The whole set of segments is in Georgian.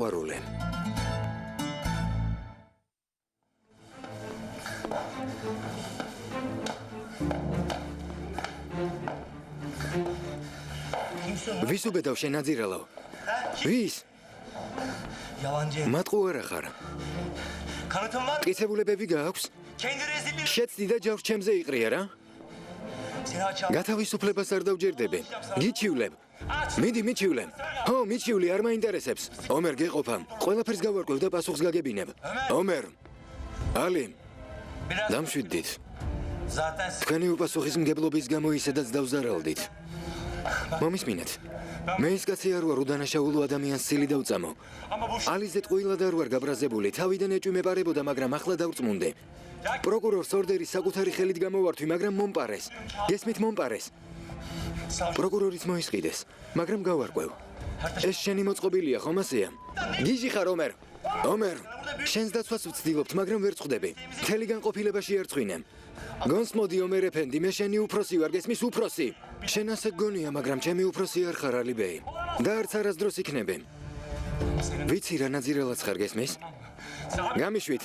ვარულე. ვის უბედავ შენ აძირალავ? ვის? მატყუ არა ხარ. მტკიცებულებები გააქვს? შეცდი და ჯავს ჩემზე იყრია რა? გათავისუფლებას არ დავჯერდები. გიჩივლებ. მიდი მიჩივლე. ხო, მიჩივლი არ მაინტერესებს. ომერ გეყოფა. ყველაფერს გავარკვევ და პასუხს გაგებინებ. ომერ. ალი. დამშვიდდით. თქვენი უპასუხისმგებლობის გამო ისედაც დავზარალდით. მომისმინეთ. მე ის კაცი არ ვარ უდანაშაულო ადამიანს სილი დავწამო. ალიზე ტყუილად არ ვარ გაბრაზებული. თავიდან ეჭვი მეპარებოდა, მაგრამ ახლა დავწმუნდი. პროკურორს ორდერი საკუთარი ხელით გამოვართვი, მაგრამ მომპარეს. გესმით მომპარეს. პროკურორის მოისყიდეს, მაგრამ გავარკვევ. ეს შენი მოწყობილია, ხომ ასეა? გიჟი ხარ ომერ. ომერ, შენს დაცვას ვცდილობთ, მაგრამ ვერ წხვდები. მთელი განყოფილებაში არ წვინემ. გონს მოდი ომერ ეფენდი, მე შენი უფროსი ვარ, გესმის უფროსი. შენ ასე გგონია, მაგრამ ჩემი უფროსი არ ხარ ალიბეი. და არც არასდროს იქნები. ვიცი რა ნაძირალაც ხარ, გესმის? გამიშვით.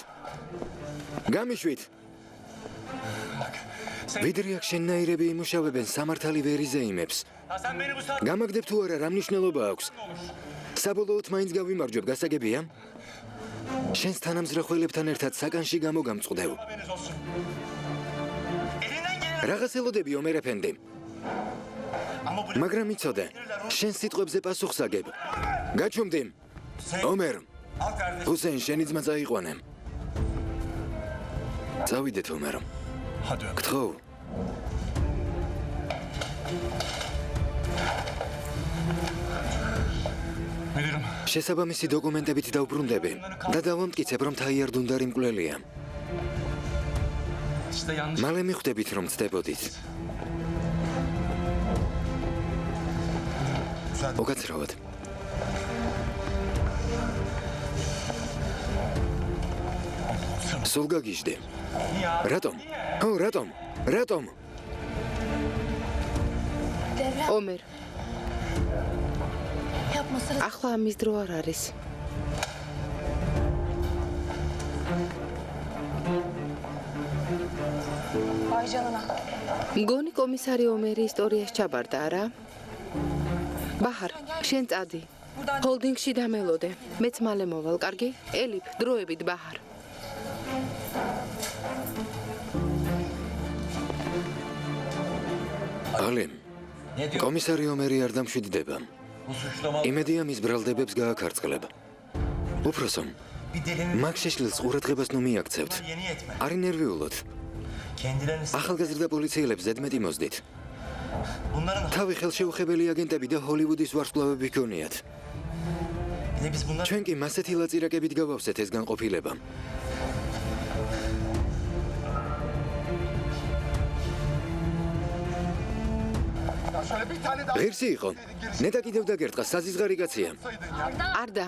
გამიშვით. ვიდრე აქ შენნაირები იმუშავებენ, სამართალი ვერ იზეიმებს. გამაგდებ თუ არა, რა მნიშვნელობა აქვს? საბოლოოდ მაინც გავიმარჯვებ, გასაგებია? შენს თანამზრახველებთან ერთად საკანში გამოგამწყდევ. რაღაც ელოდები ომერ ეფენდი. მაგრამ იცოდე, შენ სიტყვებზე პასუხს აგებ. გაჩუმდი. ომერ. ჰუსეინ, შენი ძმა წაიყვანე. წავიდეთ ომერ. გთხოვ. შესაბამისი დოკუმენტებით დავბრუნდები და დავამტკიცებ, რომ თაიარ დუნდარი მკვლელია. მალე მიხვდებით, რომ ცდებოდით. მოგაცრავად. სულ გაგიჟდი. რატომ? ო, რატომ? რატომ? ომერ. ახლა ამის დრო არ არის. მგონი კომისარი ომერი ისტორიაში ჩაბარდა, არა? ბაჰარ, შენ წადი. ჰოლდინგში დამელოდე. მეც მალე მოვალ, კარგი? ელიფ, დროებით ბაჰარ. ალი, კომისარი ომერი არ დამშვიდდება. იმედია მის ბრალდებებს გააქარწყლებ. უფროსო, მაგ შეშლილს ყურადღებას ნუ მიაქცევთ. არი ნერვიულოთ. ახალგაზრდა პოლიციელებს ზედმეტი მოსდით. თავი ხელშეუხებელი აგენტები და ჰოლივუდის ვარსკვლავები გქონიათ. ჩვენ კი მასეთი ლაწირაკებით გავავსეთ ეს განყოფილება. ღირსი იყო. ნეტა კიდევ დაგერტყა, საზიზღარი კაცია. არდა.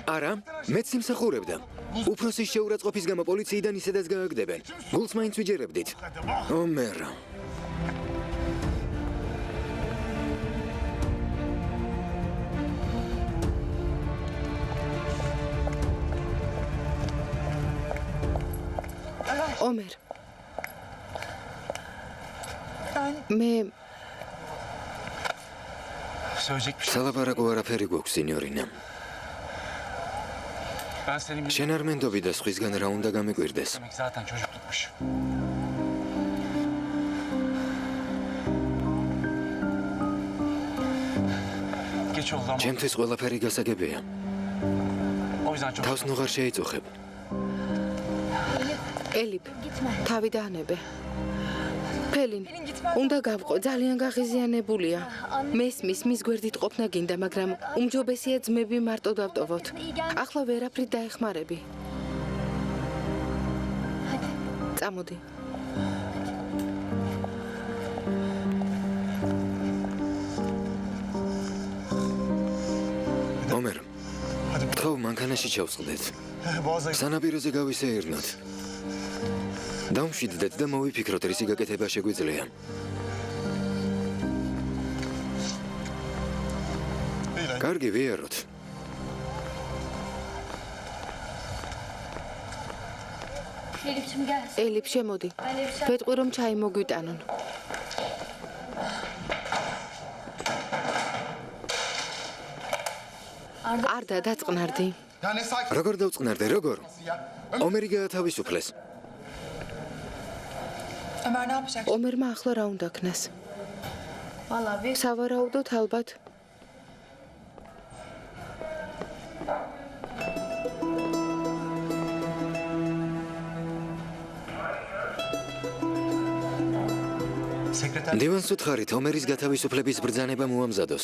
არა, მეც იმსახურებდა. უფროსის შეურაცხყოფის გამო პოლიციიდან ისედაც გააგდებენ. გულს მაინც ვიჯერებდით. ომერ. ომერ. მე სალაპარაკო არაფერი გვაქვს, სინიორინა. შენ არ მენდობი და სხვისგან რა უნდა გამეკვირდეს. ჩემთვის ყველაფერი გასაგებია. თავს ნუ აღარ შეიწუხებ. ელიფ, თავი დაანებე. ფელინ, უნდა გავყო, ძალიან გაღიზიანებულია. მესმის, მის გვერდით ყოფნა გინდა, მაგრამ უმჯობესია ძმები მარტო დავტოვოთ. ახლა ვერაფრით დაეხმარები. წამოდი. ომერ, გთხოვ, მანქანაში ჩავსყდეთ. სანაპიროზე გავისეირნოთ. დამშვიდდეთ და მოვიფიქროთ, რისი გაკეთება შეგვიძლია. კარგი, ვიაროთ. ელიფ შემოდი. ვეთყვი რომ ჩაი მოგვიტანონ. არდა დაწყნარდი. როგორ დავწყნარდე, როგორ? ომერი გაათავისუფლეს. ომერმა ახლა რა უნდა ქნას? სავარაუდოდ ალბათ. დივანს უთხარით, ომერის გათავისუფლების ბრძანება მოამზადოს.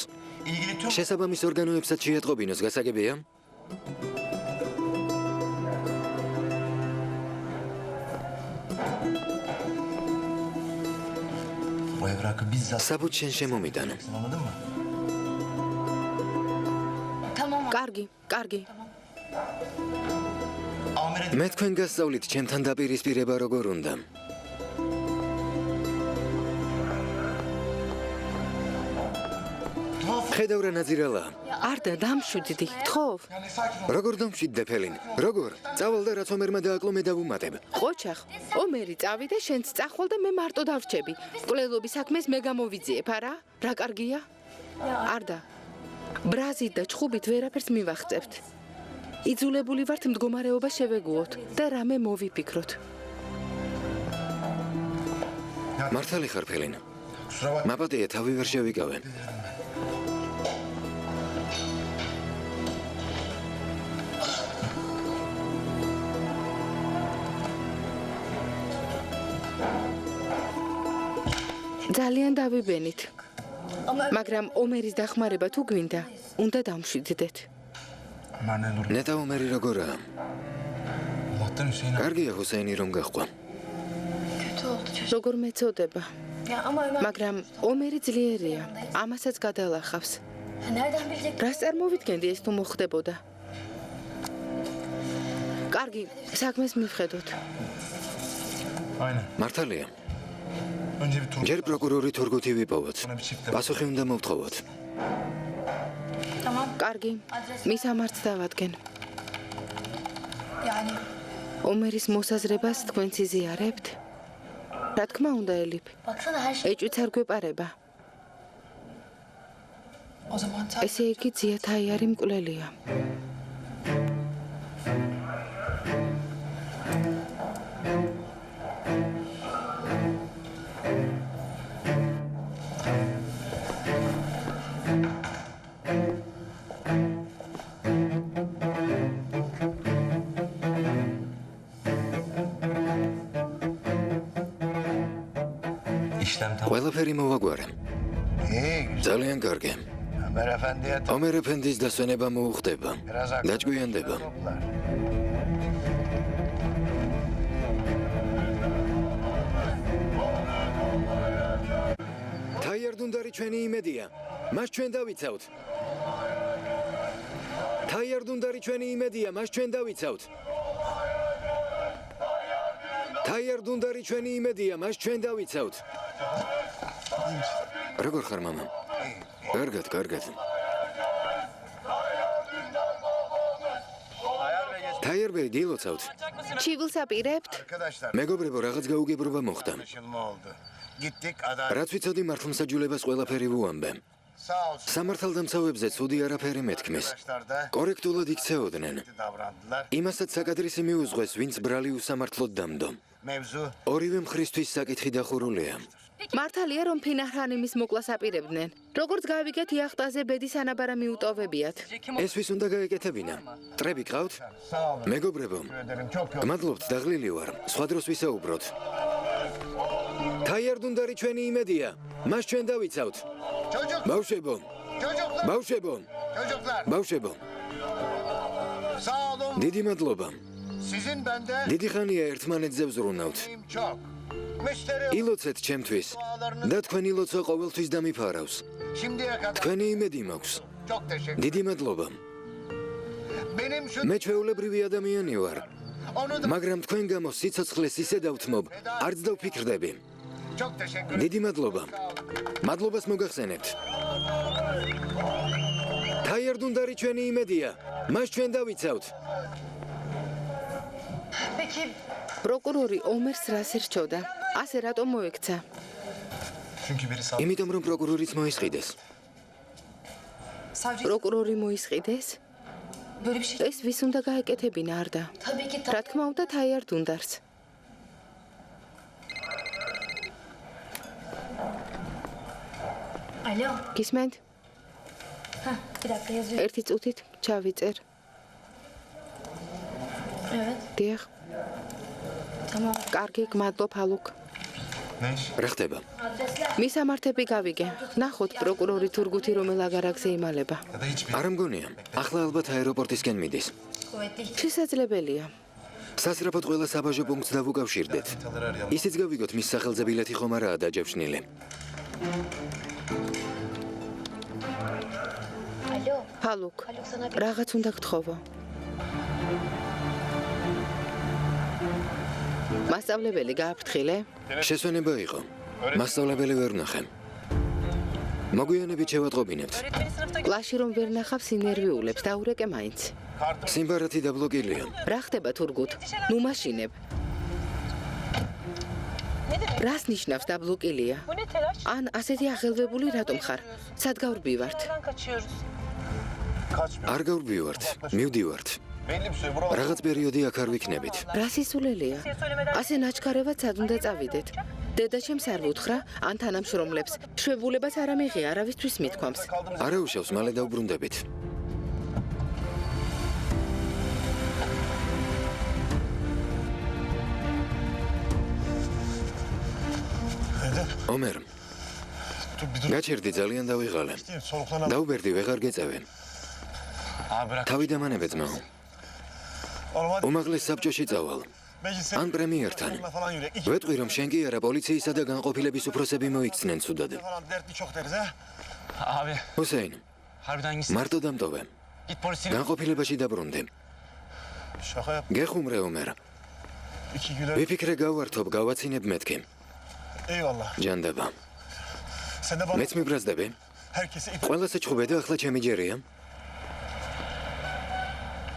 შესაბამის ორგანოებსაც შეატყობინოს, გასაგებია? საბუთი შენ შემომიტანო. კარგი. მე თქვენ გასწავლით, ჩემთან დაპირისპირება როგორ უნდა. ხედავ რა ნაძირალა. არდა დამშვიდდი, თხოვ. როგორ დამშვიდდე ფელინ? როგორ? წავალ და რაც ომერმა დააკლო მე დავუმატებ. ყოჩახ, ომერი წავიდა, შენც წახვალ და მე მარტო დავრჩები. მკვლელობის საქმეს მე გამოვიძიებ, არა? რა კარგია? არდა. ბრაზით და ჩხუბით ვერაფერს მივახწევთ. იძულებული ვართ მდგომარეობა შევეგუოთ და რამე მოვიფიქროთ. მართალი ხარ ფელინ. მაპატია თავი ვერ შევიკავე. ძალიან დავიბენით. მაგრამ ომერის დახმარება თუ გვინდა, უნდა დამშვიდდეთ. ნეტა ომერი როგორაა? კარგია ჰუსეინი რომ გაჰყვა. როგორ მეწოდება. მაგრამ ომერი ძლიერია, ამასაც გადალახავს. რას წარმოვიდგენდი ეს თუ მოხდებოდა? კარგი, საქმეს მივხედოთ. მართალია. ჯერ პროკურორი თურგუთი ვიპოვოთ. პასუხი უნდა მოვთხოვოთ. კარგი, მის ამარცხს დავადგენ. ომერის მოსაზრებას თქვენც იზიარებთ? რა თქმა უნდა, ელიფ. ეჭვიც არ გვეპარება. ესე იგი ძიათაიარი მკვლელია. ყველაფერი მოვაგვარე. ძალიან კარგი. ომერ ეფენდის დასვენება მოუხდება. დაჭკვიანდება. თაიარდუნდარი ჩვენი იმედია. მას ჩვენ დავიცავთ. თაიარდუნდარი ჩვენი იმედია, მას ჩვენ დავიცავთ. თაიარდუნდარი ჩვენი იმედია, მას ჩვენ დავიცავთ. როგორ ხარ, მამა? კარგად. თაიარბეი დილოცავთ. ჩივილს აპირებთ? მეგობრებო, რაღაც გაუგებრობა მოხდა. რაც ვიცოდი მართლმსაჯულებას ყველაფერი ვუამბე. სამართალდამცავებზე ცუდი არაფერი მეთქმის. კორექტულად იქცეოდნენ. იმასაც საკადრისი მიუძღვეს, ვინც ბრალი უსამართლოდ დამდო. ორივე მხრისთვის საკითხი დახურულია. მართალია რომ ფინაჰრანიმის მოკლას აპირებდნენ. როგორც გავიგეთ, იახტაზე ბედის ანაბარა მიუტოვებიათ. ეს ვის უნდა გაეკეთებინა? ტრები გყავთ? მეგობრებო, გმადლობთ, დაღლილი ვარ. სხვა დროს ვისაუბროთ. თაიარდუნდარი ჩვენი იმედია. მას ჩვენ დავიცავთ. ბავშვებო. დიდი მადლობა. დიდი ხანია ერთმანეთზე ვზრუნავთ. ილოცეთ ჩემთვის და თქვენ ილოცვა ყოველთვის დამიფარავს. თქვენი იმედი მაქვს. დიდი მადლობა. მე ჩვეულებრივი ადამიანი ვარ, მაგრამ თქვენ გამო სიცოცხლეს ისე დავთმობ, არც დავფიქრდები. დიდი მადლობა. მადლობას მოგახსენებთ. თაიარდუნდარი ჩვენი იმედია, მას ჩვენ დავიცავთ. პროკურორი ომერს რას ერჩოდა? ასე რატომ მოექცა? იმიტომ რომ პროკურორიც მოისყიდეს. პროკურორი მოისყიდეს? ეს ვის უნდა გაეკეთებინა არდა? რა თქმა უნდა თაიარ დუნდარს. Алло. გისმენთ? ერთი წუთით ჩავიწერ. Evet. დიახ. Tamam. კარგი, გმადლობ ალუკ. რა ხდება? მისამართები გავიგე. ნახოთ პროკურორი თურგუთი რომელ აგარაკზე იმალება. არ მგონია. ახლა ალბათ აეროპორტისკენ მიდის. Kuvvetli. შესაძლებელია. სასწრაფოდ ყველა საბაჟო პუნქტს დავუკავშირდეთ. ისიც გავიგოთ მის სახელზე ბილეთი ხომ არაა დაჯავშნილი. Алло. ალუკ. Алло, sana bir რაღაც უნდა გთხოვო. მასწავლებელი გააფრთხილე? შესვენება იყო. მასწავლებელი ვერ ნახე. მოგვიანებით შევატყობინებთ. კლასში რომ ვერ ნახავს ინერვიულებს, დაურეკე მაინც. სიმბარათი დაბლოკილია. რა ხდება თურგუთ? ნუ მაშინებ. რას ნიშნავს დაბლოკილია? Bu ne telaş? ან ასეთი აღელვებული რატომ ხარ? სად გავრბივართ? Nereden kaçıyoruz? არ გავრბივართ. მივდივართ. რაღაც პერიოდი აქ არ ვიქნებით. რა სისულელეა? ასე ნაჩქარევად სად უნდა წავიდეთ? დედა ჩემს არ ვუთხრა, ან თანამშრომლებს. შვებულებას არ ამიღია, არავისთვის მithქვამს. არა უშავს, მალე დავბრუნდებით. ომერ, გაჩერდი ძალიან დავიღალე. დაუბერდი, ვეღარ გეწევენ. თავი დამანებე ძმაო. უმაღლეს საბჭოში წავალ. ან პრემიერთან. ვეტყვი, რომ შენ კი არა პოლიციისა და განყოფილების უფროსები მოიქცნენ ცუდად. Abi, ჰუსეინ, harbiden gitsin. მარტო დამტოვე. Git polisin. განყოფილებაში დაბრუნდი. გეხუმრე ომერ. ვიფიქრე გავართობ, გავაცინებ მეთქი. ჯანდაბა. მეც მიბრაზდები? ყველას ეჩხუბე და ახლა ჩემი ჯერია.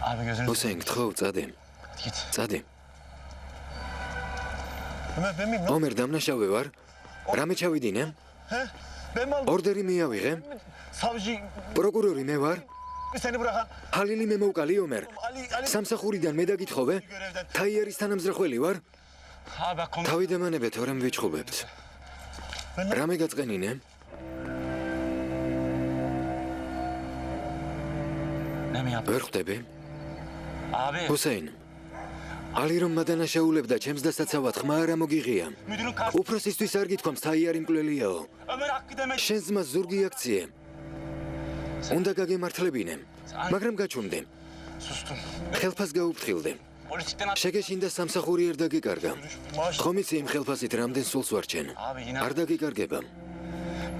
Abi gözünü ჰუსეინ, გთხოვ, წადი. git. წადი. ომერ, დამნაშავე ვარ. რამე ჩავიდინე? ორდერი მიავიღე? პროკურორი მე ვარ? ჰალილი მე მოვკალი ომერ. სამსახურიდან მე დაგითხოვე? თაიერის თანამზრახველი ვარ? Abi bak konu. თავი დამანებე, თორემ ვიჩხუბებთ. რამე გაწყენინე? Ne mi yaptın? ვერ ხვდები? Abi, ჰუსეინ, ალი რომ მადანაშაულებდა ჩემს დასაცავად ხმა არ ამოგიღია. müdürün karşı. უფროსისთვის არ გითქვამს თაიარი მკვლელიაო. Ömer Hakkı demek. შენ ძმას ზურგი აქციე. უნდა გაგემართლებინე. მაგრამ გაჩუმდი. Sustum. ხელფას გაუფრთხილდი. Politikten at. შეგეშინდა სამსახური არ დაგიკარგა. ხომიცი იმ ხელფასით რამდენ სულს ვარჩენ. Abi yine არ დაგიკარგება.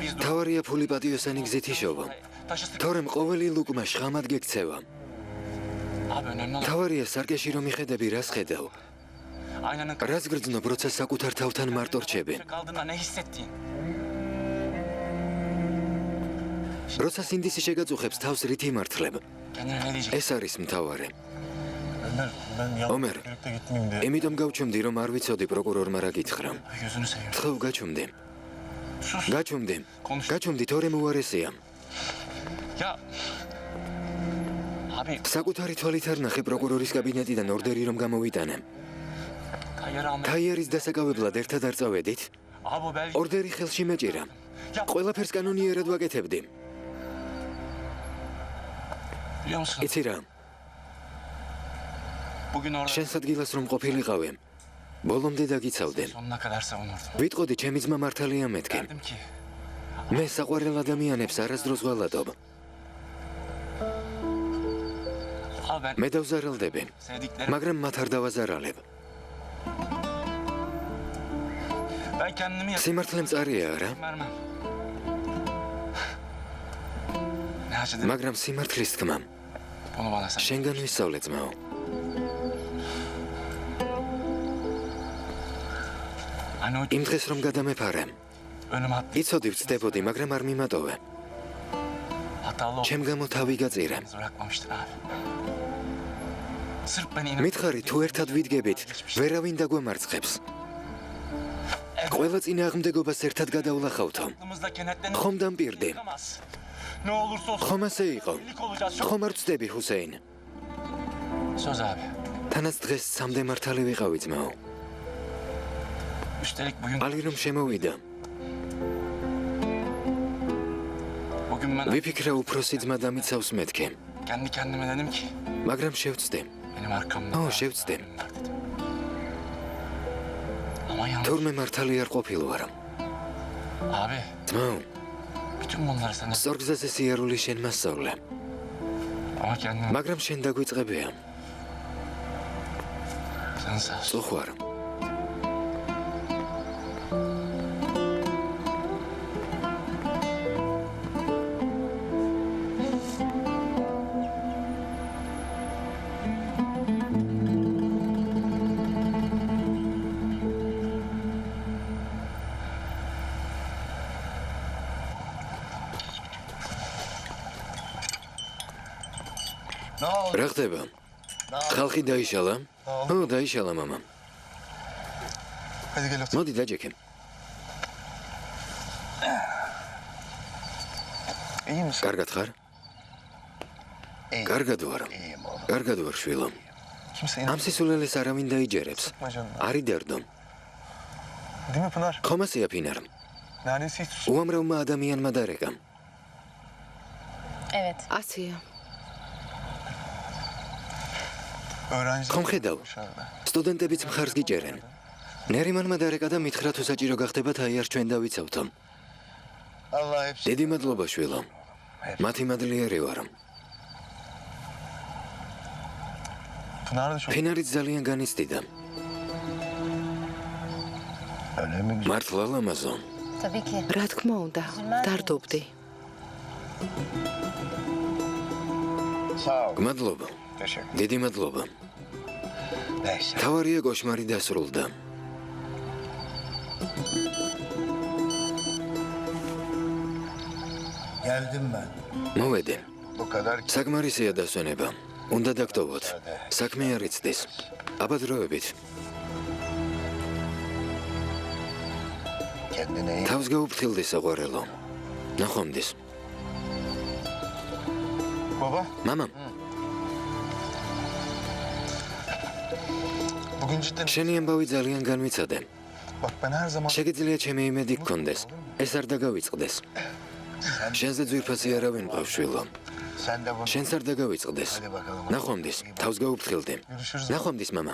biz dur. თავარია ფული პატიოსანი გზით იშოვა. Taşısın. თორემ ყოველი ლუკმა შხამად გექცევა. Abi önemli olan. თავარია სარკეში რომ მიხედები რას ხედავ. Aynanın რას გრძნობ, როცა საკუთარ თავთან მარტო რჩები. kaldığında ne hissettiğin. როცა სინდისი შეგაწუხებს თავს რით იმართლებ. Kendine ne diyecek? ეს არის მთავარი. Ömer, იმიტომ გავჩუმდი რომ არ ვიცოდი პროკურორმა რა გითხრა. Abi gözünü seveyim. თხევ გაჩუმდი. Sus. გაჩუმდი. Konuş. გაჩუმდი თორემ უარესია. Ya. Abi, საკუთარი თვალით არ ნახე პროკურორის კაბინეტიდან ორდერი რომ გამოვიტანე. Tayyar almaya. თაიერის დასაკავებლად ერთად არ წავედით? Abi o belge. ორდერი ხელში მეჭირა. ყველაფერს კანონიერად ვაკეთებდი. Biliyor musun? იცი რა, Bugün orada შენს ადგილას რომ ყოფილიყავე, ბოლომდე დაგიცავდე. sonuna kadar savunurdum. ვიტყოდი ჩემი ძმა მართალია მეთქი. Derdim ki, მე საყვარელ ადამიანებს არასდროს ვალადობ. abi ben მე დავზარალდები, sevdiklerim. მაგრამ მათ არ დავაზარალებ. Ben kendimi სიმართლე მწარია არა, vermem. Ne acıdı? მაგრამ სიმართლის თქმა Bunu bana sen. შენგან ვისწავლე ძმაო. Hani o იმ დღეს რომ gadamepare, önüme attı. იცოდი ვწდებოდი, მაგრამ არ მიმატოვე. Hatalı ჩემ გამო თავი გაწირე. olmanızı bırakmamıştın abi. Sırf beni inan. მითხარი თუ ერთად ვიდგებით, ვერავინ დაგვემარცხებს. ყველა წინააღმდეგობას ერთად გადავლახავთო. Aklımızda kenetlenip ხომ დამპირდი? yıkamaz. Ne olursa olsun ხომ ასე იყო? birlik olacağız. ხომ არ ვწდები, ჰუსეინ? Söz abi. თანაც დღეს სამდე მართალი ვიყავი ძმაო. Üstelik bugün ალი რომ შემოვიდა. bugün ben ვიფიქრე უფროსი ძმა დამიცავს მეთქე, kendi kendime dedim ki მაგრამ შევწდე. benim arkamda. ო, var შევწდე. dedim. Ama yalnız თურმე მართალი არ ყოფილვარ. abi ძმაო, bütün bunları sana სწორგზაზე სიარული შენ მასწავლე, ama kendime მაგრამ შენ დაგვიწყებია. sen sağ ol. წუხვარ. რა ხდება? ხალხი დაიშალა? ო, დაიშალა მამა. Hadi gel otur. მოდი დაჯექე. İyi misin? კარგად ხარ? კარგად ვარ. İyiyim oğlum. კარგად ვარ, შვილო. Kimse ამ სისულელეს არავინ დაიჯერებს. inanma canına. არი დარდო. Değil mi Pınar? ხომ ასეა ფინარ? Neredeyse hiç უამრავმა ადამიანმა დარეკა. Evet. ასეა. öğrenci ხომ ხედავ? dışarıda. სტუდენტებიც მხარს გიჭერენ. ნერიმანმა დარეკა და მითხრა თუ საჭირო გახდებათ აიარ ჩვენ დავიცავთო. Allah hepsi. დიდი მადლობა, შვილო. მათი მადლიერი ვარ. Pınar da çok. ფინარიც ძალიან განიცდიდა. Öyle mi? მართლა ლამაზო. Tabii ki. რა თქმა უნდა, დარდობდი. Sağ ol. მადლობა. Teşekkür. დიდი მადლობა. Neyse. თავარია კოშმარი დასრულდა. Geldim ben. მოვედე. Bu kadar საკმარისია დასვენება. უნდა დაგტოვოთ. საქმე არ იცდის. აბადროებით. kendine iyi. თავს გაუფრთხილდი საყვარელო. ნახვამდის. Baba მამა, bugün cidden შენი ამბავი ძალიან განვიცადე. bak ben her zaman შეგიძლია ჩემი იმედი გქონდეს. ეს არ დაგავიწყდეს. შენზე ძვირფასი არავინ მყავს, შვილო. sen de bunu შენს არ დაგავიწყდეს. hadi bakalım. ნახვამდის. თავს გაუფრთხილდი. Görüşürüz. ნახვამდის, მამა.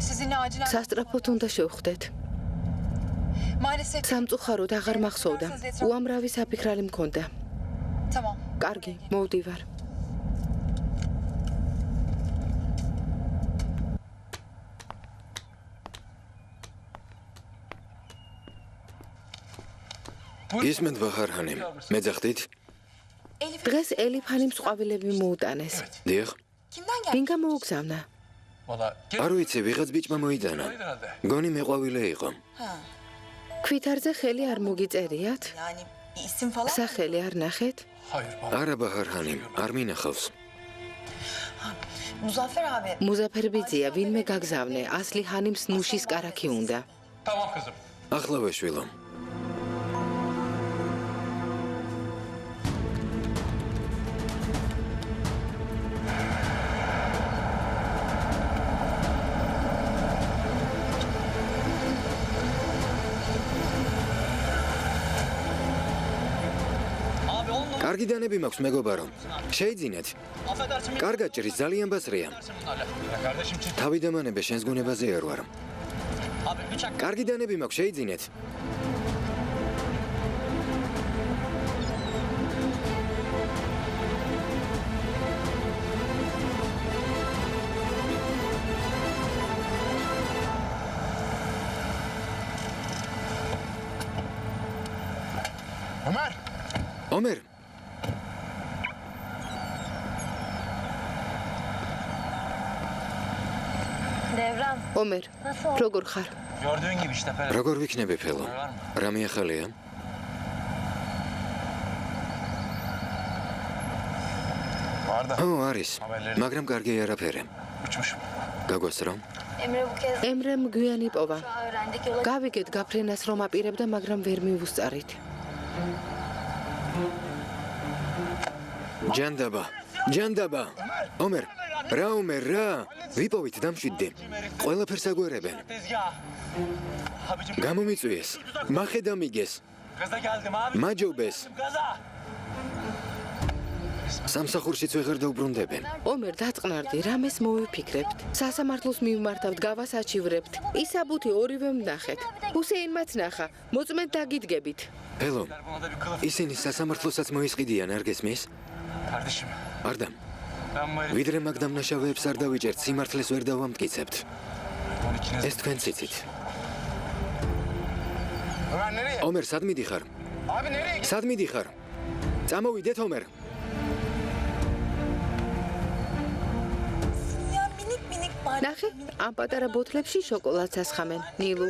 Sizinle acilen სასტრაფოდ უნდა შევხვდეთ. maalesef. სამწუხაროდ აღარ მახსოვდა. უამრავი საფიქრალი მქონდა. Tamam. კარგი, მოვდივარ. ისმენთ ბაჰარჰანი. მეძახდით? Elif დღეს ელიფანიმ სყვავილები მოუტანეს. დიახ. kimden geldi? ვინ გამოუგზავნა? არ ვიცი, ვიღაც ბიჭმა მოიტანა. გონი მეყვავილე იყო. ქვითარზე ხელი არ მოგიწერიათ? Yani isim falan. სახელი არ ნახეთ? არა ბაჰარჰანი, არ მინახავს. Muzaffer abi. მუზაფერბიძია, ვინმე გაგზავნე, ასლი ჰანიმს ნუშის კარაქი უნდა. ახლავე, შვილო. კარგი დანები მაქვს, მეგობარო. შეიძინეთ. კარგად ჭრის, ძალიან ბასრია. თავი დამანებე, შენს გონებაზე არ ვარ. კარგი დანები მაქვს, შეიძინეთ. Ömer. ომერ, Devran. ომერ, როგორ ხარ? Gördüğün gibi işte Pera. როგორ ვიქნები, ფელო? რა მიახალია? Arda. ო, არის. მაგრამ კარგი არაფერი. Uçmuşum. გაგვასწრო? Emre bu kez ემრემ გვიანი პოვა. öğrendik yola გავიგეთ გაფრენას რომ აპირებდა, მაგრამ ვერ მივუსწარით. ჯანდაბა. ომერ, რა? ვიპოვით დამშვიდდი. ყველაფერს აგვერებენ. Tezgah. Abicim გამომიწვიეს. მახედამიგეს. gaza geldim abi. მაჯობეს. Gaza. სამსახურშიც ვეღარ დაუბრუნდებენ. ომერ დაწყნარდი, რამეს მოვიფიქრებთ? სასამართლოს მივმართავთ, გავასაჩივრებთ. ისაბუთი ორივე ვნახეთ. ჰუსეინმაც ნახა. მოწმეთ დაგიდგებით. ელო, Buna da bir kılıf. ისინი სასამართლოსაც მოისყიდიან, არ გესმის? Kardeşim. არდამ, Ben bu herif. ვიდრე მაგ დამნაშავეებს არ დავიჭერთ, სიმართლეს ვერ დავამტკიცებთ. Onu ikiniz. ეს თქვენ ციცით. Ömer nereye? ომერ, სად მიდიხარ? Abi nereye? სად მიდიხარ? წამოვიდეთ, ომერ. Ya minik bari. ნახე, ამ პატარა ბოთლებში შოკოლადს ასხამენ. ნილუ.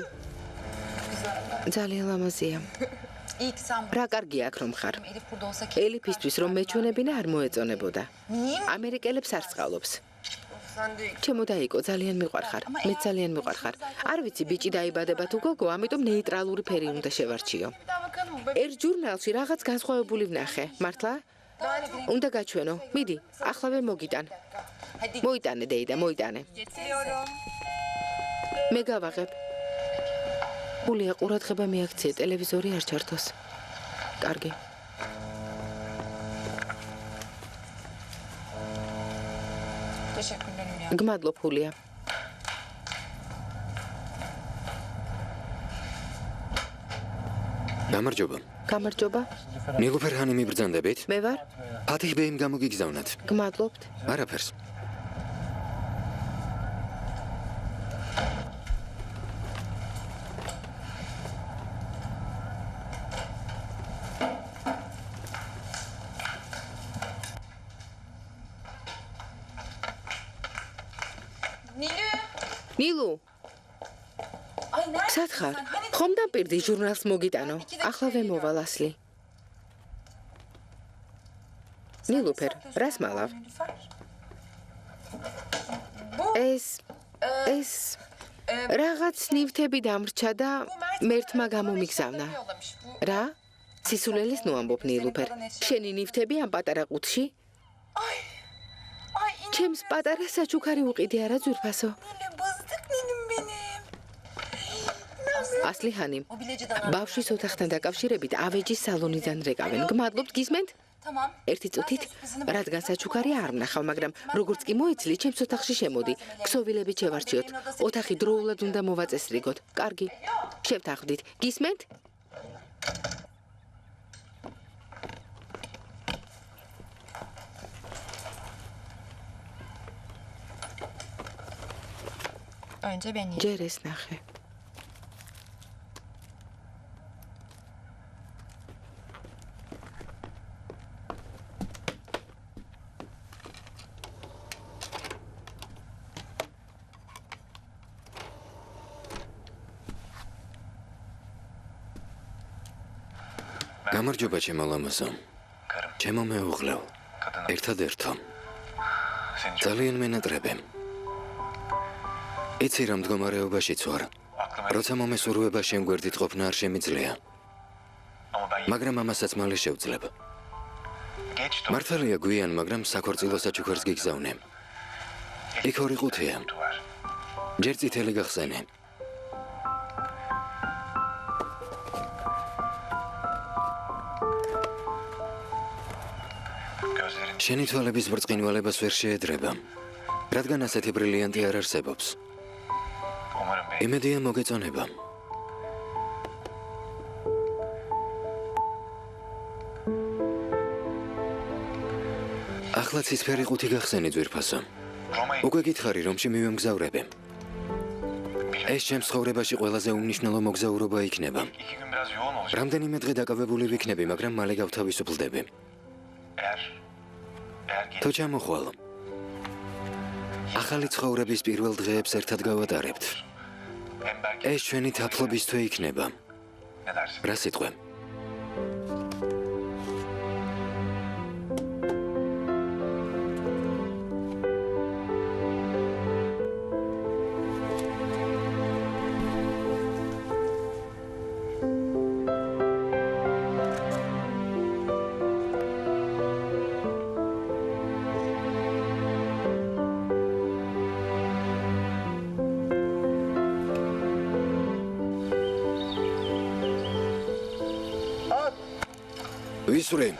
ძალიან ლამაზია. İyi ki sen რა კარგია აქ რომ ხარ. Elif burada olsa ki. ელიფისთვის რომ მეჩვენებინა არ მოეწონებოდა. Niye? ამერიკელებს არ სწავლობს. ჩემო დაიკო, ძალიან მიყვარხარ. მე ძალიან მიყვარხარ. არ ვიცი, ბიჭი დაიბადება თუ გოგო, ამიტომ ნეიტრალური ფერი უნდა შევარჩიო. ერთ ჟურნალში რაღაც განსხვავებული ვნახე. მართლა? უნდა გაჩვენო. მიდი, ახლავე მოგიტან. Hadi მოიტანე, დეიდა, მოიტანე. getiriyorum. მე გავაღებ. გულია ყურადღება მიაქცია, ტელევიზორი არ ჩართოს. კარგი. Teşekkürlerim ya. გმადლობ, ხულია. გამარჯობა. გამარჯობა. ნილუფერ-ხანი მიბრძანდებით? მე ვარ. ფათიხ ბეიმ გამოგიგზავნათ. გმადლობთ. არაფერს. Nilü. ნილუ, Ay nerede? სად ხარ? Sen hani ხომ დაპირდი ჟურნალს მოგიტანო? ახლავე მოვალ ასლი. ნილუფერ, რას მალავ? Nilüfer? ეს რაღაც ნივთები დამრჩა და მერთმა გამომიგზავნა. Yollamış. Bu რა? სისულელის ნუ ამბობ ნილუფერ. შენი ნივთები ამ პატარა ყუთში? ay ჩემს პატარა საჩუქარი უყიდი არა ძვირფასო. Nilü bızdık Nilüm benim. ასლი ჰანი. O bileciden ბავშვის ოთახთან დაკავშირებით ავეჯის სალონიდან რეკავენ. გმადლობთ, გისმენთ? Tamam. ერთი წუთით, რადგან საჩუქარი არ ვნახავ, მაგრამ როგორც კი მოიცლი, ჩემს ოთახში შემოდი. ქსოვილებით შევარჩიოთ. ოთახი დროულად უნდა მოვაწესრიგოთ. კარგი. შევთანხმდით. გისმენთ? Önce ben yiyeyim. ჯერ ეს ნახე. გამარჯობა ჩემო ლამაზო. Karım. ჩემო მეუღლეო. Kadınım. ერთადერთო. Seni çok ძალიან მენატრებენ. იცი რა მდგომარეობაშიც ვარ. aklıma როცა მომესურვება შენ გვერდით ყოფნა არ შემიძლია, ama ben მაგრამ ამასაც მალე შევძლებ. geç მართალია გვიან, მაგრამ საქორწილო საჩუქარს გიგზავნე. იქ ორი ყუთია. var. ჯერ წითელი გახსენე. Gözlerin შენი თვალების ბრწყინვალებას ვერ შეედრება, რადგან ასეთი ბრილიანტი არ არსებობს. umarım bey. იმედია მოგეწონება. ახლა ცისფერი ყუთი გახსენე ძვირფასო. Roma'yı უკვე გითხარი, რომში მივემგზავრები. ეს ჩემს ცხოვრებაში ყველაზე უმნიშვნელო მოგზაურობა იქნება. 2 gün biraz yoğun olacak. რამდენიმე დღე დაკავებული ვიქნები, მაგრამ მალე გავთავისუფლდები. Eğer თუ ჩამოხვალ, ახალი ცხოვრების პირველ დღეებს ერთად გავატარებთ. hem belki ეს ჩვენი თაფლობის თვე იქნება. ne dersin? რა სიტყვე? ვისვრე,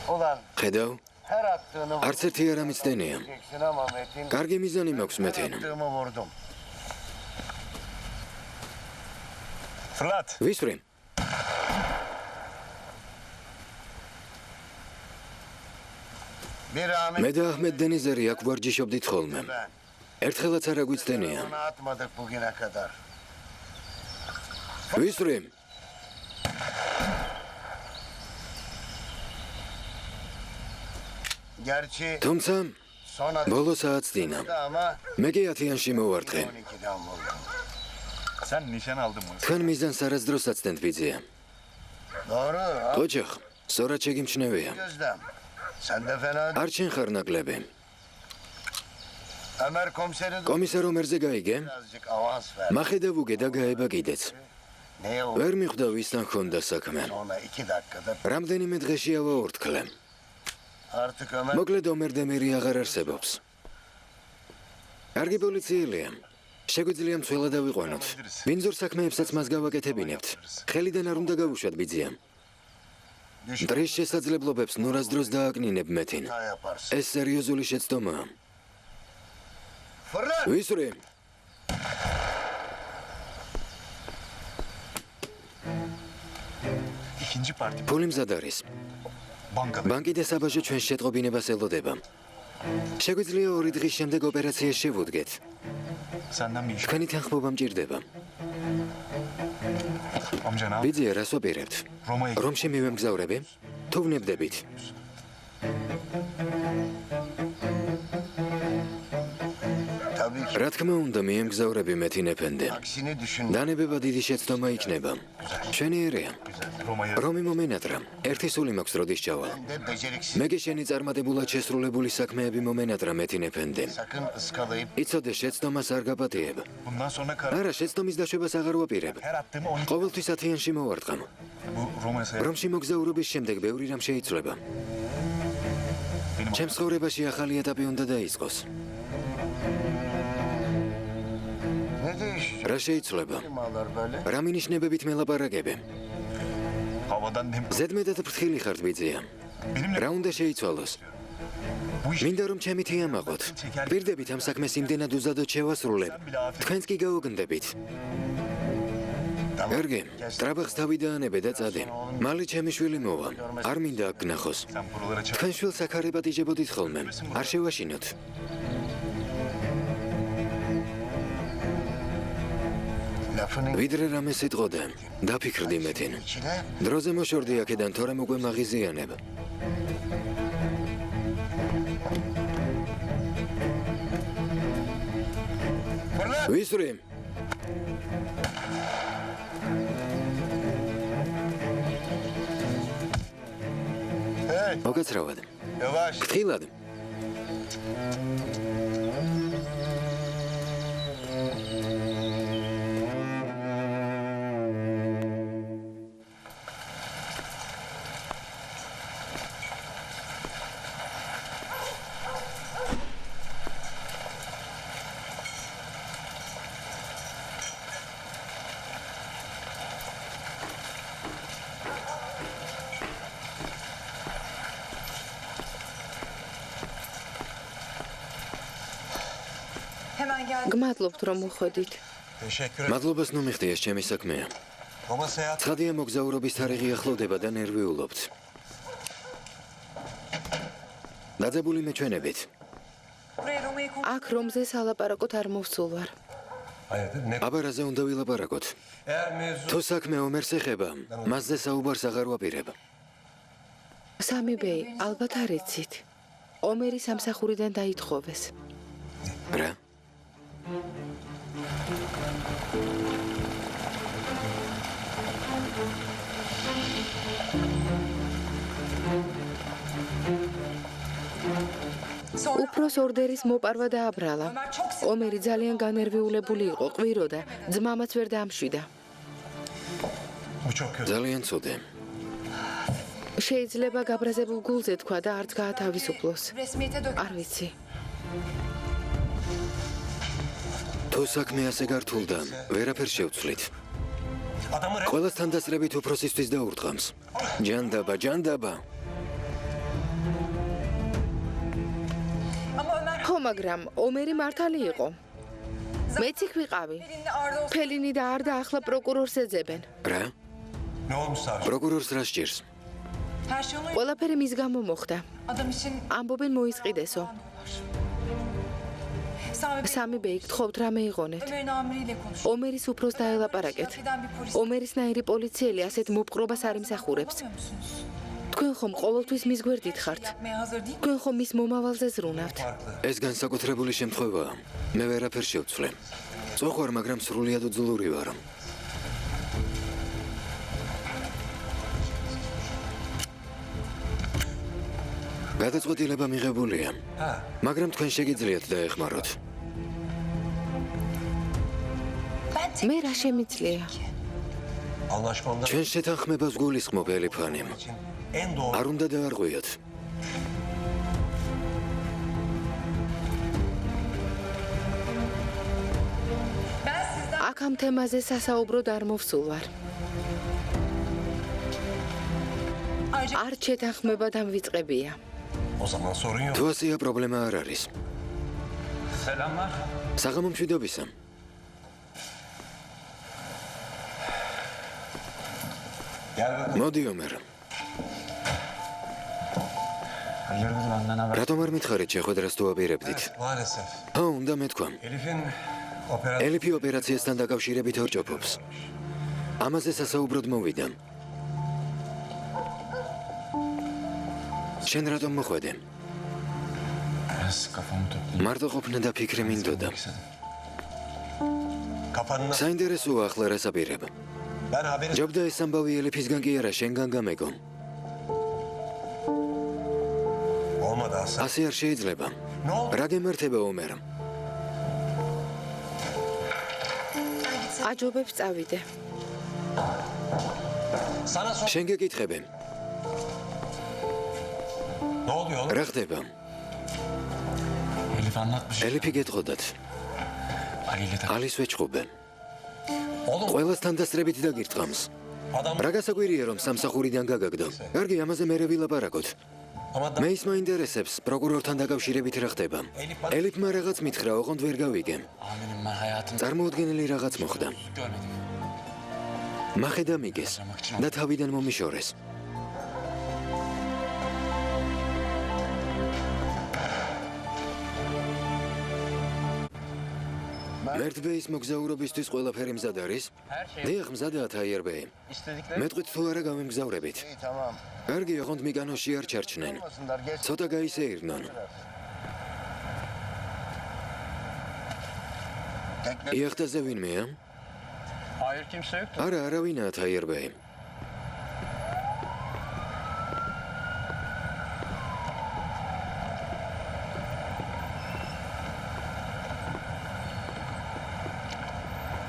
Ulan ხედავ, her attığını არც ერთი არ ამიცდენია. vuracaksın ama Metin კარგი მიზანი მაქვს მეთენ. attığımı vurdum. Fırlat. ვისვრე, Bir Ahmet მე და აჰმედ დენიზერი აქ ვარჯიშობდით ხოლმე. ben. ერთხელაც არ აგვიცდენია. Onu atmadık bugüne kadar. ვისვრე, Gerçi თუმცა son ბოლო საათს დინა. atışta ama მე კი 10-იანში მოვარდყე. 12'den vurdum. Sen nişan aldın mı? თქვენ მიზანს არასდროს აცდენთ ბიძია. Doğru. ოჯახ, სწორად შეგიმჩნევია. Gözlem. Sen de fena değil. არ შენ ხარ ნაკლები. Ömer komiseri de კომისარ ომერზე გაიგე? birazcık avans ver. მახედა ვუგე და გაება კიდეც. Neye oldu? ვერ მიხვდა ვისთან ხონდა საქმე. Ona 2 dakikada რამდენიმე დღეშია ვაორთქლე. artık Ömer მოკლედ ომერ დემერი აღარ არსებობს. კარგი პოლიციელია. შეგვიძლია მცველად დავიყვანოთ. ვინძორ საქმეებსაც მას გავაკეთებინებთ. ხელიდან არ უნდა გავუშვათ ბიძია. დრის შესაძლებლობებს ნურასდროს დააკნინებ მეთინ. hata yaparsın. ეს სერიოზული შეცდომაა. Fırlat! ვისვრე, İkinci parti ფული მზად არის. bankada. ბანკი და საბაჟო ჩვენ შეტყობინებას ელოდება. შეგვიძლია 2 დღის შემდეგ ოპერაციაში შევუდგეთ. Senden bir iş. თქვენი თანხმობა მჭირდება. Amca ne yap? ბიძია, რას ოპერებთ? Roma'ya git. რომში მივემგზავრები? თუ ვნებდებით? Tabii ki. რა თქმა უნდა, მიემგზავრები მეთინ ეფენდე. Aksini düşün. დანებება დიდი შეცდომა იქნება. ჩვენიერია. Roma'ya. რომი მომენატრა. ერთი სული მაქვს როდის ჩავალ. Ben de beceriksiz. მე კი შენი წარმატებულად შესრულებული საქმეები მომენატრა მეთინ ეფენდე. Sakın ıskalayıp იცოდე, შეცდომას არ გაპატიებ. Bundan sonra kar. არა, შეცდომის დაშვებას აღარ ვაპირებ. Her attığımı 12. ყოველთვის 10-იანში მოვარტყამ. Bu Roma'ya sayar. რომში მოგზაურობის შემდეგ ბევრი რამ შეიცვლება. Benim ჩემს ცხოვრებაში ახალი ეტაპი უნდა დაიწყოს. ne değişecek? რა შეიცვლება? Malar böyle. რა მინიშნებებით მელაპარაკები? havadan dem. ზედმეტად ფრთხილი ხართ ბიძია. Benimle რა უნდა შეიცვალოს? bu iş. მინდა რომ ჩემი თიამაყოთ. პირდებით ამ საქმეს იმდენად უზადოდ შევასრულებ. თქვენც კი გაუგნდებით. ერგი, ტრაბახს თავი დაანებე და წადე. მალე ჩემი შვილი მოვა. არ მინდა აქ გნახოს. Sen buralara çak. თქვენ შვილს აქ არ ებატიჟებოდით ხოლმე. არ შევაშინოთ. Lafının ვიდრე რამე სიტყოდე, დაფიქრდი მეთინ. içine დროზე მოშორდი აქედან, თორემ უკვე მაღიზიანებ. fırlat! ვისვრე, Hey, მოგაცრავად. yavaş. ფრთხილად. Hemen geldim. გმადლობთ რომ მოხვედით. Teşekkür ederim. მადლობას ნომიხდი, ეს ჩემი საქმეა. Roma seyahat. ცხადია მოგზაურობის თარიღი ახლოვდება და ნერვიულობთ. დაძაბული მეჩვენებით. Buraya Roma'yı აქ რომზე სალაპარაკოთ არ მოვსულ ვარ. Hayırdır ne? აბარაზე უნდა ვილაპარაკოთ. Eğer mevzu. თუ საქმე ომერს ეხება, მასზე საუბარს აღარ ვაპირებ. სამი ბეი, ალბათ არ იცით. ომერი სამსახურიდან დაითხოვეს. რა? sonra უფროს ორდერის მოპარვა დააბრალა. Ömer çok ომერი ძალიან განერვიულებული იყო, ყვიროდა, ძმამაც ვერ დაამშვიდა. Bu çok kötü. ძალიან ცუდე. შეიძლება გაბრაზებულ გულზე თქვა და არც გაათავისუფლოს. resmiyete dök. არ ვიცი. თუ საქმე ასე გართულდა, ვერაფერს შევცვლით. Adamı re... ყველასთან დასწრებით უფროსისთვის დაურტყამს. ჯანდაბა. Ama Ömer ხო, მაგრამ ომერი მართალი იყო. მეც იქ ვიყავი. Pelin'le Arda olsa ფელინი და არდა ახლა პროკურორს ეძებენ. რა? Ne olmuş savcı? პროკურორს რა სჭირს? her şey onun ყველაფერი მის გამო moxda. adam için ამბობენ მოისყიდესო. Sami Bey სამი ბეი გთხოვთ რამე იღონეთ. Ömer'in amiriyle konuş. ომერის უფროს დაელაპარაკეთ. Eden bir polis. ომერისნაირი პოლიციელი ასეთ მოპყრობას არ იმსახურებს. Anlamıyor musunuz? თქვენ ხომ ყოველთვის მის გვერდით ხართ. Yapmaya hazır değil mi? თქვენ ხომ მის მომავალზე ზრუნავთ. Farklı. ეს განსაკუთრებული შემთხვევაა. მე ვერაფერს შევცვლე. წოხვარ, მაგრამ სრულიად უძლური ვარ. გადაწყვეტილება მიღებულია. Ha. მაგრამ თქვენ შეგიძლიათ დაეხმაროთ. მე რა შემიძლია? Anlaşmamda ჩვენ შეთანხმებას გულისხმობ ელიფანიმ. için en doğru არ უნდა დაარღვიოთ. Ben sizden აქ ამ თემაზე სასაუბროდ არ მოვსულ ვარ. ayrıca არ შეთანხმება დამვიწყებია. o zaman sorun yok. თუ ასეა პრობლემა არ არის. Selamlar. საღამო მშვიდობისა. Gel bakalım. მოდი ომერ. Hayırdır benden haber? რატომ არ მითხარით შეხვედრას თუ აპირებდით? Maalesef. ხო, უნდა მეთქვა. Elif'in operasyon... ელიფი ოპერაციასთან დაკავშირებით ორჭოფობს. ამაზე სასაუბროდ მოვიდა. შენ რატომ მოხვედე? Biraz kafamı toplayayım. მარტო ყოფნა და ფიქრი მინდოდა. istedim. Kafanına... საინტერესოა ახლა რას აპირებ. Ben haberi... ჯობდა ეს ამბავი ელიფისგან კი არა, შენგან გამეგო. Olmadı Hasan. ასე არ შეიძლება. Ne oldu? რა გემართება ომერ? აჯობებს წავიდე. Sana sor... შენ გეკითხები. Ne oluyor oğlum? რა ხდება? Elif anlatmış. ელიფი გეტყოდათ. Ali ile de ალის ვეჭყობე. Oğlum ყველასთან დასწრებით დაგირტყამს. adam... რა გასაკვირია რომ სამსახურიდან გაგაგდო. კარგი, ამაზე მერე ვილაპარაკოთ. Ama da... მე ის მაინტერესებს პროკურორთან დაკავშირებით რა ხდება. ელიფმა რაღაც მითხრა, ოღონდ ვერ გავიგე. Aminim ben hayatımda წარმოუდგენელი რაღაც მოხდა. görmedim. მახედა მიგეს და თავიდან მომიშორეს. მერტბეის მოგზაურობისთვის ყველაფერი მზად არის? დიახ, მზადაა თაიერბეი. მეტყვით თუ არა გავიმგზავრებით. İyi tamam. კარგი, ოღონდ მიგანოში არ ჩარჩნენ. Olmasınlar geç. ცოტა გაისეირნონ. Tekne იახტაზე ვინმეა? Hayır kimse yok. არა, არავინაა თაიერბეი.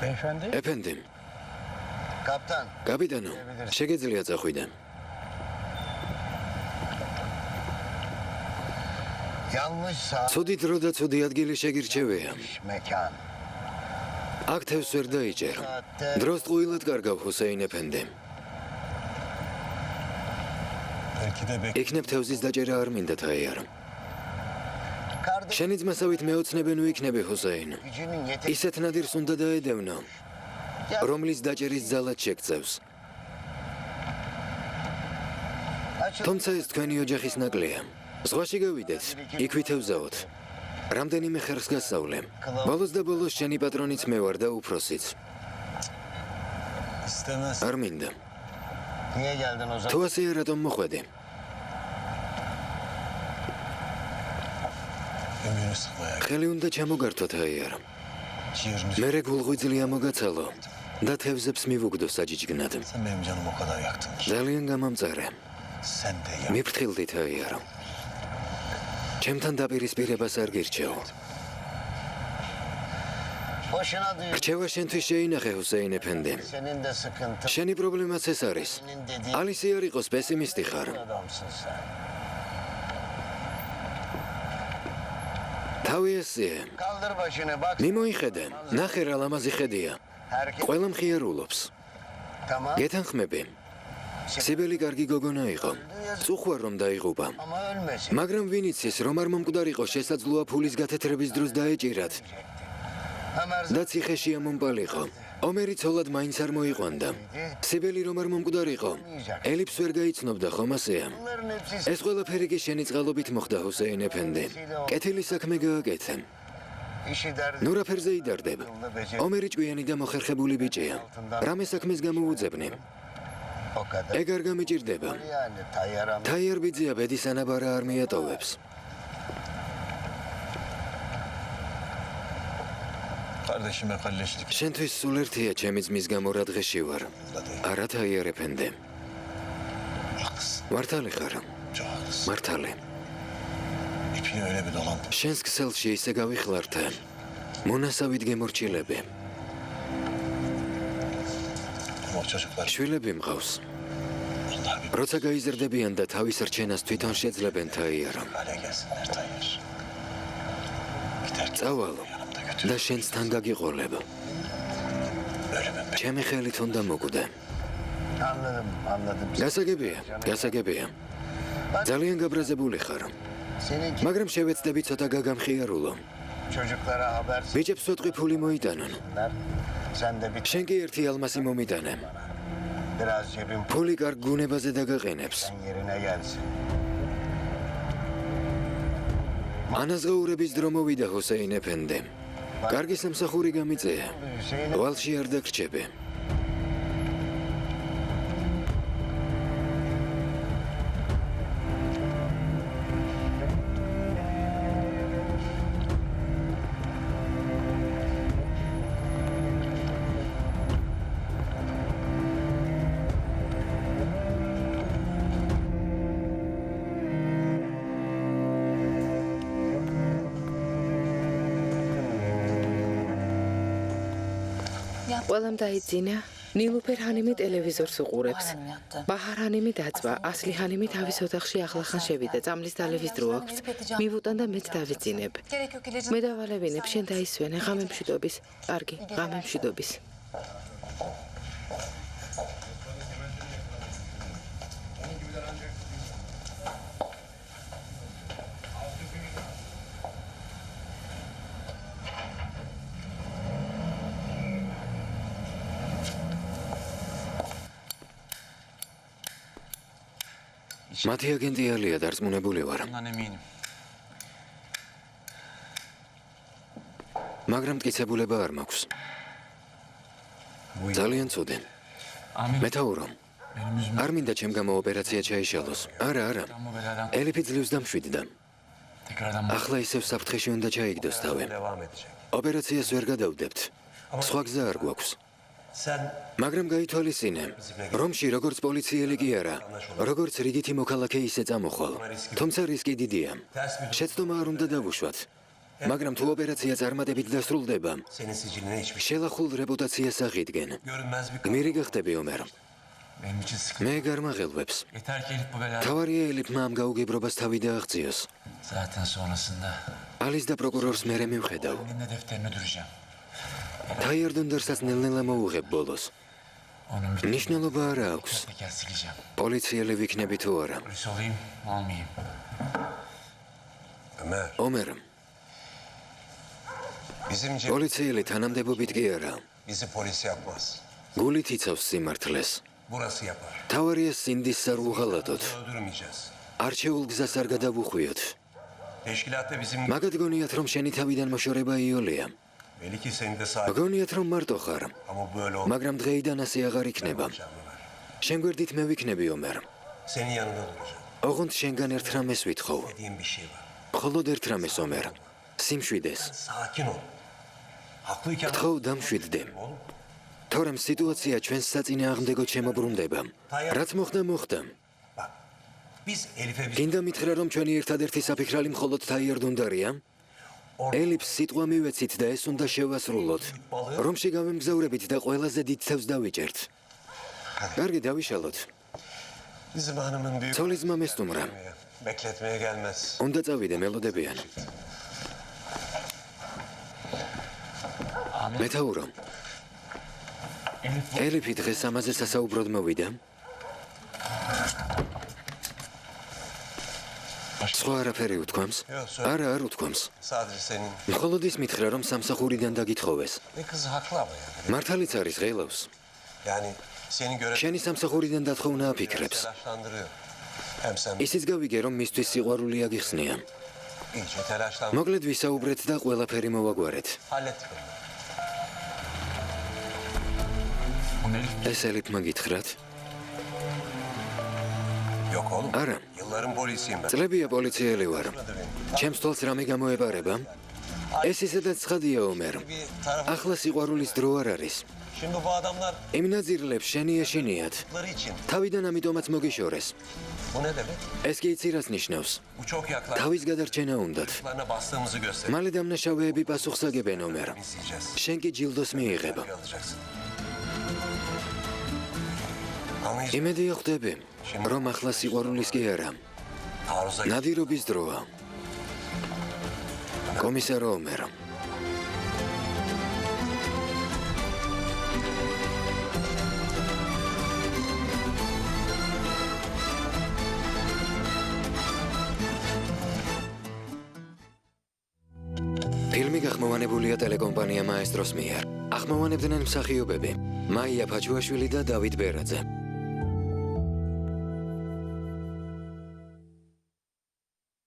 Beyefendi. ეფენდი, kaptan. კაპიტანო, შეგეძლია წახვიდე. Yanlış saat ცუდი დრო და ცუდი ადგილი შეგირჩევია. mekan. აქ თევს ვერ დაიჭერ. დროს ტყუილად კარგავ ჰუსეინ ეფენდი. Belki de bek... იქნებ თევზის დაჭერა არ მინდა თაიარ. Kardeş შენი ძმასავით მეოცნებენ ვიქნები ჰუსეინ. gücünün yeteri. ისეთ ნადირს უნდა დაედევნო, რომლის დაჭერის ძალად შეგწევს. თუმცა ეს თქვენი ოჯახის ნაკლია. ზღვაში გავიდეთ, იქ ვითევზაოთ. რამდენიმე ხერხს გასავლე. ბოლოს და ბოლოს შენი პატრონიც მე ვარ და უფროსიც. İstemez. არ მინდა. Niye geldin o zaman? თუ ასეა, რატომ მოხვედი? Ömrünü sıkma ya. ხელი უნდა ჩამოგართო თაიარ. Ciğerini... მერე გულღვიძლია მოგაცალო და თევზებს მივუგდო საჯიჯგნად. Sen benim canımı o kadar yaktın ki. ძალიან გამამწარე. Sen de ya. მიფრთხილდი თაიარ. ჩემთან დაპირისპირებას არ გირჩევ. Boşuna duyuyor. რჩევა შენთვის შეინახე ჰუსეინ ეფენდი. Senin de sıkıntın. შენი პრობლემაც ეს არის. Senin dediğin ალისი არ იყოს პესიმისტი ხარ. adamsın sen. თავი ესეა. Kaldır başını bak. მიმოიხედე. ნახე რა ლამაზი ხედია. Herkes ყველა მხიარულობს. Tamam. გეთანხმები. სიბელი კარგი გოგონა იყო. წუხვარ რომ დაიღუპა. Ama ölmesin. მაგრამ ვინ იცის, რომ არ მომკვდარიყო შესაძლოა ფულის გათეთრების დროს დაეჭირათ Ömer და ციხეში ამომპალიყო. ომერი ცოლად მაინც არ მოიყვანდა. სიბელი რომ არ მომკვდარიყო, ელიფს ვერ გაიცნობდა ხომ ასეა. bunların hepsi ეს ყველაფერი კი შენი წყალობით მოხდა ჰუსეინ ეფენდი. კეთილი საქმე გააკეთე. işi derdi. ნუ რაფერზე იდარდებ? ომერი ჭკვიანი და მოხერხებული ბიჭია. რამე საქმეს გამოუძებნი. O kadar. ეგ არ გამიჭირდება. Yani Tayyar'ım. თაიარ ბიძია ბედის ანაბარა არ მიატოვებს. Kardeşime kalleşlik. შენთვის სულ ერთია ჩემი ძმის გამო რა დღეში ვარ. არა თაიარ ეფენდი. Haklısın. მართალი ხარ? Çok haklısın. მართალი. İpini öyle bir dolandın. შენს ქსელში ისე გავიხლართე. მონასავით გემორჩილები. Ama o çocuklar შვილები მყავს. onlar bir როცა გაიზრდებიან და თავის რჩენას თვითონ შეძლებენ თაიარამ. hale gelsinler Tayyar. Gider ki წავალო yanımda götür. და შენსთან გაგიყოლებ. Ölümün ჩემი ხელით უნდა მოკვდე. Anladım. გასაგებია. ძალიან გაბრაზებული ხარ. Seninki მაგრამ შევეცდები ცოტა გაგამხიარულო. çocuklara haber ბიჭებს სოტყვი ფული მოიტანონ. versinler. Sen de bir შენ კი ერთი ალმასი მომიტანე. biraz cebin ფული კარგ გუნებაზე დაგაყენებს. yerine gelsin. ანაზღაურების დრო მოვიდა ჰუსეინ ეფენდი. კარგი სამსახური გამიწეა. Hüseyin ვალში არ დაგრჩები. ყველამ დაიძინა. ნილუფერ ჰანიმი ტელევიზორს უყურებს. ბაჰარ ჰანიმი დაწვა. ასლი ჰანიმი თავის ოთახში ახლახან შევიდა. წამლის დალევის დრო აქვს. მივუტან და მეც დავიძინებ. Gerek yok ilacını. მე დავალევინებ, შენ დაისვენე ღამე მშვიდობის. კარგი, ღამე მშვიდობის. მათი აგენტი ალია დარწმუნებული ვარ. Bundan eminim. მაგრამ მტკიცებულება არ მაქვს. ძალიან ცუდი. Amin. მეთაურო, Benim yüzümden არ მინდა ჩემ გამო ოპერაცია ჩაიშალოს. არა. bu beladan ელიფი ძლივს და მშვიდდა. tekrardan ახლა ისევ საფრთხეში უნდა ჩაიგდოს თავი. devam edecek. ოპერაციას ვერ გადავდებთ. სხვა გზა არ გვაქვს. Sen მაგრამ გაითვალისწინე, რომში როგორც პოლიციელი კი არა, როგორც რიგითი მოქალაქე ისე წამოხვალ. თუმცა რისკი დიდია. შეცდომა არ უნდა დავუშვათ. მაგრამ თუ ოპერაცია წარმატებით დასრულდება, senin siciline hiçbir şey შელახულ რეპუტაციას აღიდგენ. görünmez bir გმირი გახდები ომერ. benim için sıkıntı. მე გარმაღელვებს. Yeter ki Elif bu beladan. თავარია ელიფმა ამ გაუგებრობას თავი დააღწიოს. Zaten sonrasında ალის და პროკურორს მერე მივხედავ. elinde defterini duracağım. თაიარ დუნდერსაც ნელ-ნელა მოუღებ ბოლოს. Onun bütün ნიშნულობა არა აქვს. teker sileceğim. პოლიციელი ვიქნები თუ არა. Polis olayım, olmayayım. Ömer. ომერ, Bizim პოლიციელი თანამდებობით კი არა. bizi polis yapmaz. გულით იცავს სიმართლეს. Burası yapar. თავარია სინდის არ უღალატოთ. Öldürmeyeceğiz. არჩეულ გზას არ გადავუხვიოთ. Teşkilatta bizim მაგათ გონიათ რომ შენი თავიდან მოშორება იოლია. belli ki senin de sahip გონიათ რომ მარტო ხარ, ama böyle olmaz. მაგრამ დღეიდან ასე აღარ იქნება. Ömer. შენ გვერდით მე ვიქნები ომერ. Senin yanında duracağım. ოღონდ შენგან ერთ რამეს ვითხოვ. Dediğim bir şey var. მხოლოდ ერთ რამეს ომერ. სიმშვიდეს. Sakin ol. Haklıyken გთხოვ დამშვიდდე. oğlum. თორემ სიტუაცია ჩვენს საწინააღმდეგოდ შემოbrunდება. რაც მოხდა, მოხდა. Bak. Biz Elif'e bir გინდა მითხრა რომ ჩვენი ერთადერთი საფიქრალი მხოლოდ თაიარ დუნდარია? ელიფს სიტყვა მივეცით და ეს უნდა შევასრულოთ. რომში გავემგზავრებით და ყველაზე დიდ თევზს დავიჭერთ. კარგი, დავიშალოთ. bizim hanımın büyük ცოლის ძმა მესტუმრა. bekletmeye gelmez. უნდა წავიდე, მელოდებიან. მეთაურო, ელიფი დღეს ამაზე სასაუბროდ მოვიდა. სხვა არაფერი უთქვამს? არა, არ უთქვამს. Sadece senin. მხოლოდ ის მითხრა, რომ სამსახურიდან დაგითხოვეს. Ne kız haklı ama yani. მართალიც არის ღელავს. Yani seni göre შენი სამსახურიდან დათხოვნა აფიქრებს. telaşlandırıyor. Hem sen ისიც გავიგე, რომ მისთვის სიყვარული აგიხსნია. iyice telaşlandırıyor. მოკლედ ვისაუბრეთ და ყველაფერი მოვაგვარეთ. Hallettik onu. ეს ელიფმა გითხრათ? Yok oğlum. არა. Yılların polisiyim ben. წლებია პოლიციელი ვარ. ჩემს თვალს რამე გამოეპარება? ეს ისედაც ცხადია, ომერ. Bir tarafı. ახლა სიყვარულის დრო არ არის. Şimdi bu adamlar იმ ნაძირლებს შენი ეშინიათ. ları için. თავიდან ამიტომაც მოგიშორეს. Bu ne demek? ეს კი იცი რას ნიშნავს? Bu çok yaklaşık. თავის გადარჩენა უნდათ. Çocuklarına bastığımızı gösteriyor. მალე დამნაშავეები პასუხს აგებენ, ომერ. İzleyeceğiz. შენ კი ჯილდოს მიიღება. Alacaksın. Anlayacağız. იმედია ხვდები, რომ ახლა სიყვარულის კი არა. Taarruza ნადირობის დროა. კომისარო ომერ. ფილმი გახმოვანებულია ტელეკომპანია მაესტროს მიერ. ახმოვანებდნენ მსახიობები: მაია ფაჩუაშვილი და დავით ბერაძე.